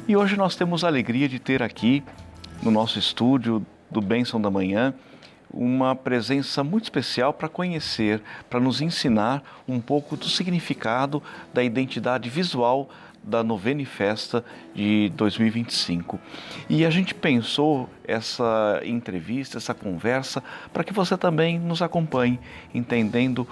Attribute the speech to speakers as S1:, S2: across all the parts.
S1: E hoje nós temos a alegria de ter aqui no nosso estúdio do Bênção da Manhã uma presença muito especial para conhecer, para nos ensinar um pouco do significado da identidade visual da Novena e Festa de 2025. E a gente pensou essa entrevista, essa conversa, para que você também nos acompanhe, entendendo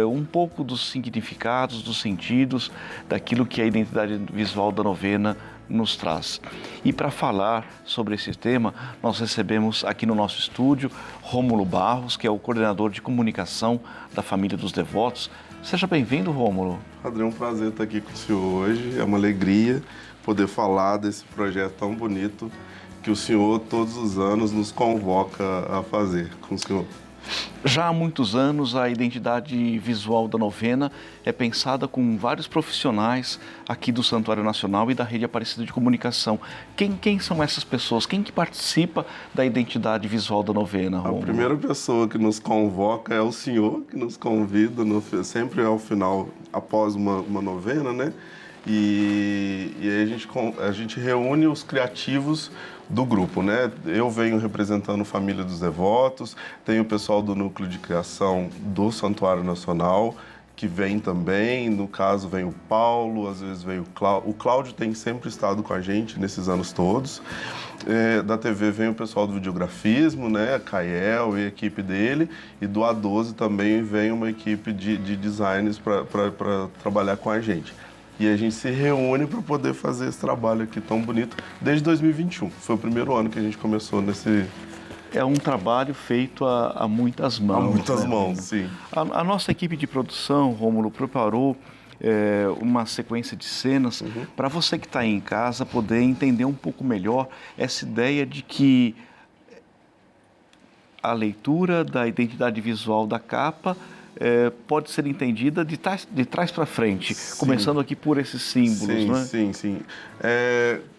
S1: um pouco dos significados, dos sentidos, daquilo que a identidade visual da novena nos traz. E para falar sobre esse tema, nós recebemos aqui no nosso estúdio Rômulo Barros, que é o coordenador de comunicação da Família dos Devotos. Seja bem-vindo, Rômulo.
S2: Padre, é um prazer estar aqui com o senhor hoje, é uma alegria poder falar desse projeto tão bonito que o senhor todos os anos nos convoca a fazer com o senhor.
S1: Já há muitos anos, a identidade visual da novena é pensada com vários profissionais aqui do Santuário Nacional e da Rede Aparecida de Comunicação. Quem são essas pessoas? Quem que participa da identidade visual da novena, Rômulo?
S2: A primeira pessoa que nos convoca é o senhor, que nos convida, sempre ao final, após uma novena, né? E aí a gente reúne os criativos do grupo, né? Eu venho representando Família dos Devotos, tem o pessoal do Núcleo de Criação do Santuário Nacional, que vem também, no caso vem o Paulo, às vezes vem o Cláudio. O Cláudio tem sempre estado com a gente nesses anos todos. Da TV vem o pessoal do videografismo, né? A Cael e a equipe dele, e do A12 também vem uma equipe de designers para trabalhar com a gente. E a gente se reúne para poder fazer esse trabalho aqui tão bonito desde 2021. Foi o primeiro ano que a gente começou nesse...
S1: É um trabalho feito a muitas mãos.
S2: A muitas
S1: né,
S2: mãos, sim.
S1: A nossa equipe de produção, Rômulo, preparou uma sequência de cenas para você que está aí em casa poder entender um pouco melhor essa ideia de que a leitura da identidade visual da capa pode ser entendida de trás para frente, sim. Começando aqui por esses símbolos,
S2: sim,
S1: não é?
S2: Sim.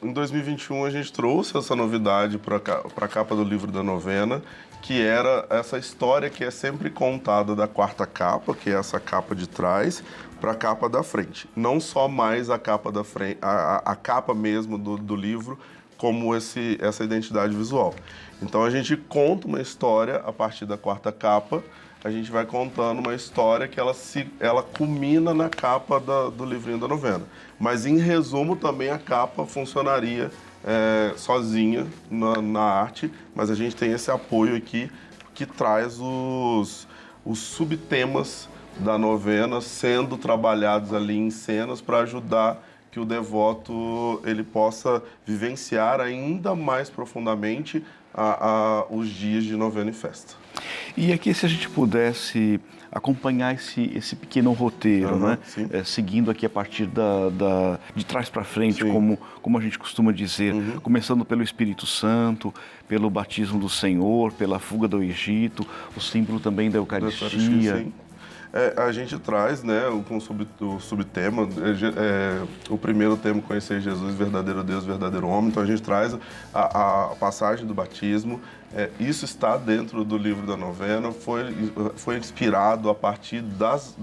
S2: Em 2021 a gente trouxe essa novidade para a capa do livro da novena, que era essa história que é sempre contada da quarta capa, que é essa capa de trás, para a capa da frente. Não só mais a capa da frente, a capa mesmo do livro, como essa identidade visual. Então a gente conta uma história a partir da quarta capa. A gente vai contando uma história que ela culmina na capa do livrinho da novena. Mas, em resumo, também a capa funcionaria sozinha na arte, mas a gente tem esse apoio aqui que traz os subtemas da novena sendo trabalhados ali em cenas para ajudar que o devoto ele possa vivenciar ainda mais profundamente os dias de novena e festa.
S1: E aqui, se a gente pudesse acompanhar esse pequeno roteiro, né? Seguindo aqui a partir de trás para frente, como a gente costuma dizer, começando pelo Espírito Santo, pelo batismo do Senhor, pela fuga do Egito, o símbolo também da Eucaristia.
S2: Sim. A gente traz, né, com o subtema, o primeiro tema, conhecer Jesus, verdadeiro Deus, verdadeiro homem. Então a gente traz a passagem do batismo. Isso está dentro do livro da novena, foi inspirado a partir das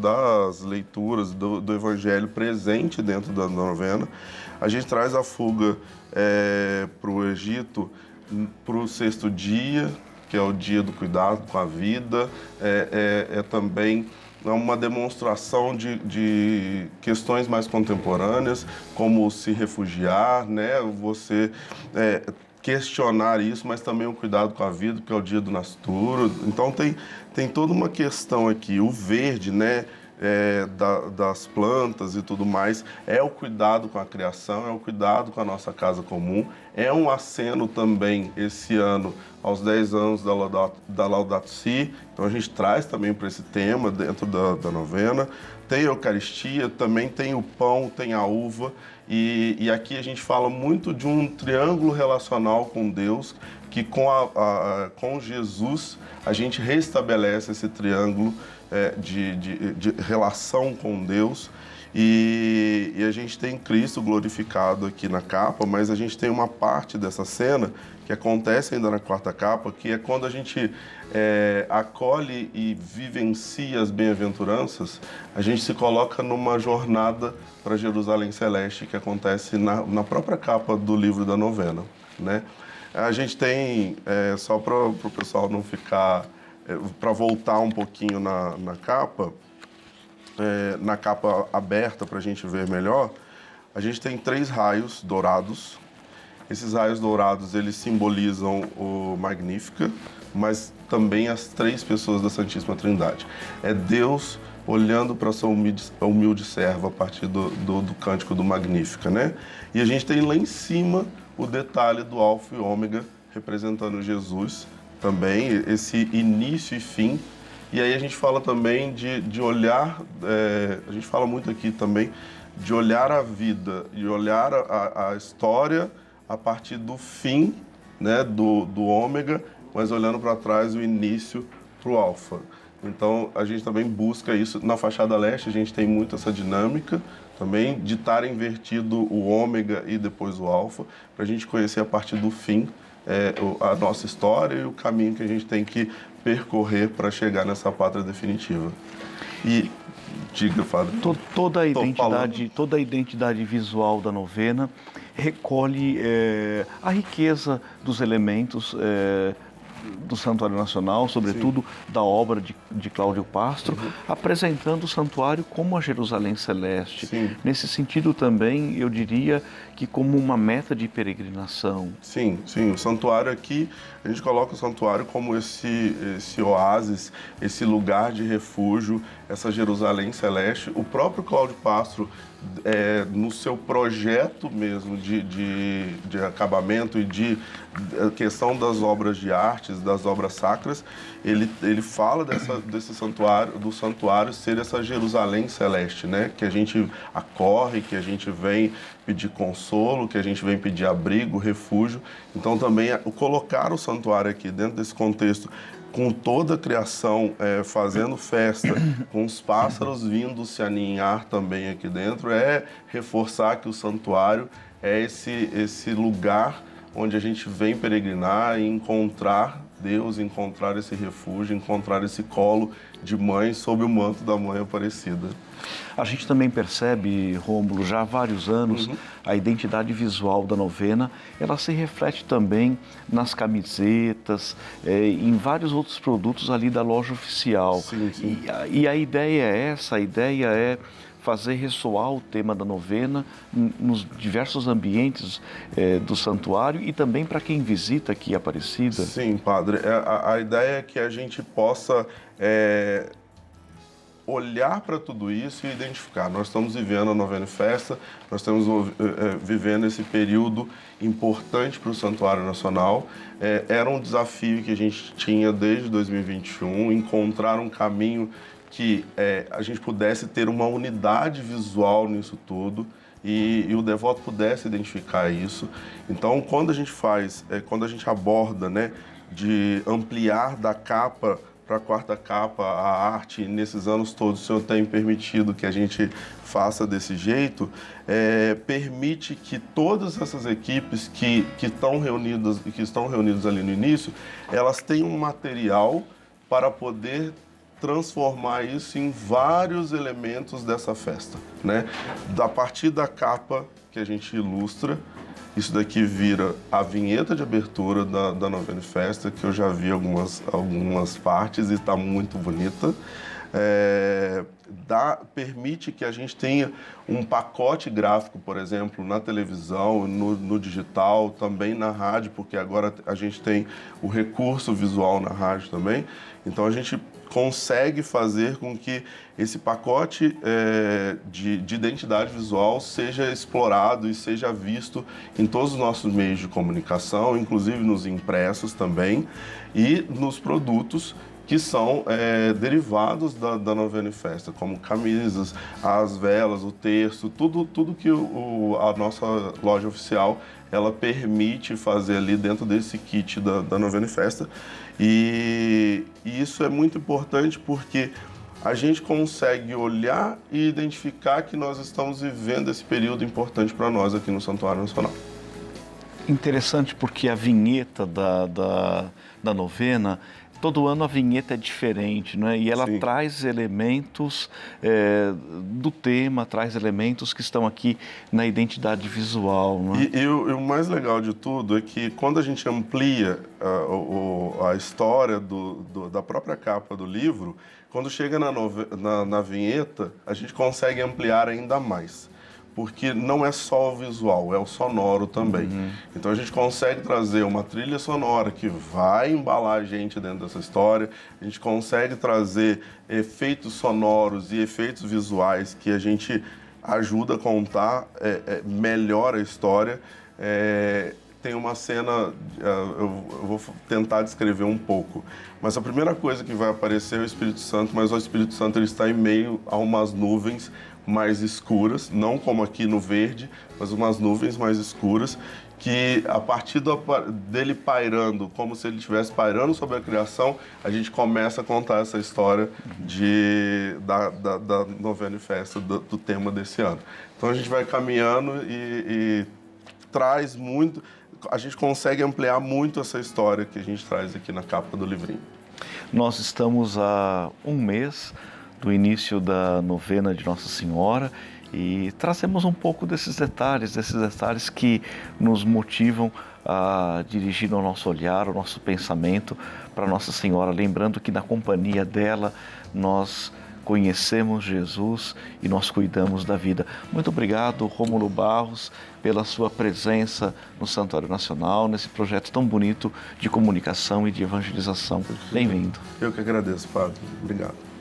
S2: leituras do Evangelho presente dentro da novena. A gente traz a fuga para o Egito para o sexto dia, que é o dia do cuidado com a vida. Também uma demonstração de questões mais contemporâneas, como se refugiar, né? Você questionar isso, mas também o cuidado com a vida, que é o dia do nascituro. Então tem toda uma questão aqui. O verde, né? Das plantas e tudo mais, é o cuidado com a criação, é o cuidado com a nossa casa comum. É um aceno também, esse ano, aos 10 anos da Laudato Si. Então a gente traz também para esse tema dentro da novena. Tem a Eucaristia, também tem o pão, tem a uva. E aqui a gente fala muito de um triângulo relacional com Deus, que com Jesus a gente restabelece esse triângulo de relação com Deus. E a gente tem Cristo glorificado aqui na capa, mas a gente tem uma parte dessa cena que acontece ainda na quarta capa, que é quando a gente acolhe e vivencia as bem-aventuranças, a gente se coloca numa jornada para Jerusalém Celeste, que acontece na própria capa do livro da novena, né? A gente tem, só para o pessoal não ficar, para voltar um pouquinho na capa aberta para a gente ver melhor, a gente tem 3 raios dourados. Esses raios dourados, eles simbolizam o Magnífica, mas também as 3 pessoas da Santíssima Trindade. É Deus olhando para a sua humilde serva a partir do cântico do Magnífica, né? E a gente tem lá em cima o detalhe do Alfa e Ômega, representando Jesus também, esse início e fim. E aí a gente fala também de olhar, a gente fala muito aqui também, de olhar a vida e olhar a história a partir do fim, né, do ômega, mas olhando para trás o início para o alfa. Então a gente também busca isso. Na fachada leste a gente tem muito essa dinâmica também de estar invertido o ômega e depois o alfa, para a gente conhecer a partir do fim a nossa história e o caminho que a gente tem que percorrer para chegar nessa pátria definitiva. E diga, Fábio.
S1: Toda a identidade visual da novena recolhe a riqueza dos elementos do Santuário Nacional, sobretudo da obra de Cláudio Pastro, apresentando o santuário como a Jerusalém Celeste.
S2: Sim.
S1: Nesse sentido também, eu diria que como uma meta de peregrinação.
S2: Sim, sim. O santuário aqui, a gente coloca o santuário como esse oásis, esse lugar de refúgio, essa Jerusalém Celeste. O próprio Cláudio Pastro, no seu projeto mesmo de acabamento e de questão das obras de artes, das obras sacras, ele fala desse santuário, do santuário ser essa Jerusalém Celeste, né? Que a gente acorre, que a gente vem pedir consolo, que a gente vem pedir abrigo, refúgio. Então também colocar o santuário aqui dentro desse contexto, com toda a criação fazendo festa, com os pássaros vindo se aninhar também aqui dentro, reforçar que o santuário é esse lugar onde a gente vem peregrinar e encontrar Deus, encontrar esse refúgio, encontrar esse colo de mãe sob o manto da Mãe Aparecida.
S1: A gente também percebe, Rômulo, já há vários anos, a identidade visual da novena, ela se reflete também nas camisetas, em vários outros produtos ali da loja oficial.
S2: Sim, sim.
S1: E a ideia é essa, a ideia é fazer ressoar o tema da novena nos diversos ambientes do santuário e também para quem visita aqui Aparecida.
S2: Sim, padre. A ideia é que a gente possa olhar para tudo isso e identificar. Nós estamos vivendo a novena festa, nós estamos vivendo esse período importante para o Santuário Nacional. Era um desafio que a gente tinha desde 2021, encontrar um caminho que a gente pudesse ter uma unidade visual nisso tudo e o devoto pudesse identificar isso. Então, quando a gente quando a gente aborda, né, de ampliar da capa para a quarta capa a arte, nesses anos todos o Senhor tem permitido que a gente faça desse jeito, permite que todas essas equipes que estão reunidas ali no início, elas tenham um material para poder transformar isso em vários elementos dessa festa, né? A partir da capa que a gente ilustra, isso daqui vira a vinheta de abertura da novena festa, que eu já vi algumas partes e está muito bonita. Permite que a gente tenha um pacote gráfico, por exemplo, na televisão, no digital, também na rádio, porque agora a gente tem o recurso visual na rádio também. Então a gente consegue fazer com que esse pacote de identidade visual seja explorado e seja visto em todos os nossos meios de comunicação, inclusive nos impressos também, e nos produtos que são derivados da novena e festa, como camisas, as velas, o terço, tudo que a nossa loja oficial ela permite fazer ali dentro desse kit da novena e festa. E isso é muito importante porque a gente consegue olhar e identificar que nós estamos vivendo esse período importante para nós aqui no Santuário Nacional.
S1: Interessante porque a vinheta da novena, todo ano a vinheta é diferente, né? E ela
S2: Sim.
S1: traz elementos do tema, traz elementos que estão aqui na identidade visual, né?
S2: E o mais legal de tudo é que quando a gente amplia a história da própria capa do livro, quando chega na vinheta, a gente consegue ampliar ainda mais. Porque não é só o visual, é o sonoro também. Então a gente consegue trazer uma trilha sonora que vai embalar a gente dentro dessa história, a gente consegue trazer efeitos sonoros e efeitos visuais que a gente ajuda a contar melhor a história. Tem uma cena, eu vou tentar descrever um pouco, mas a primeira coisa que vai aparecer é o Espírito Santo, mas o Espírito Santo ele está em meio a umas nuvens mais escuras, não como aqui no verde, mas umas nuvens mais escuras, que a partir dele pairando, como se ele estivesse pairando sobre a criação, a gente começa a contar essa história da novena e festa, do tema desse ano. Então a gente vai caminhando e traz muito, a gente consegue ampliar muito essa história que a gente traz aqui na capa do livrinho.
S1: Nós estamos há um mês do início da novena de Nossa Senhora e trazemos um pouco desses detalhes que nos motivam a dirigir o nosso olhar, o nosso pensamento para Nossa Senhora, lembrando que na companhia dela nós conhecemos Jesus e nós cuidamos da vida. Muito obrigado, Rômulo Barros, pela sua presença no Santuário Nacional, nesse projeto tão bonito de comunicação e de evangelização. Bem-vindo.
S2: Eu que agradeço, Padre. Obrigado.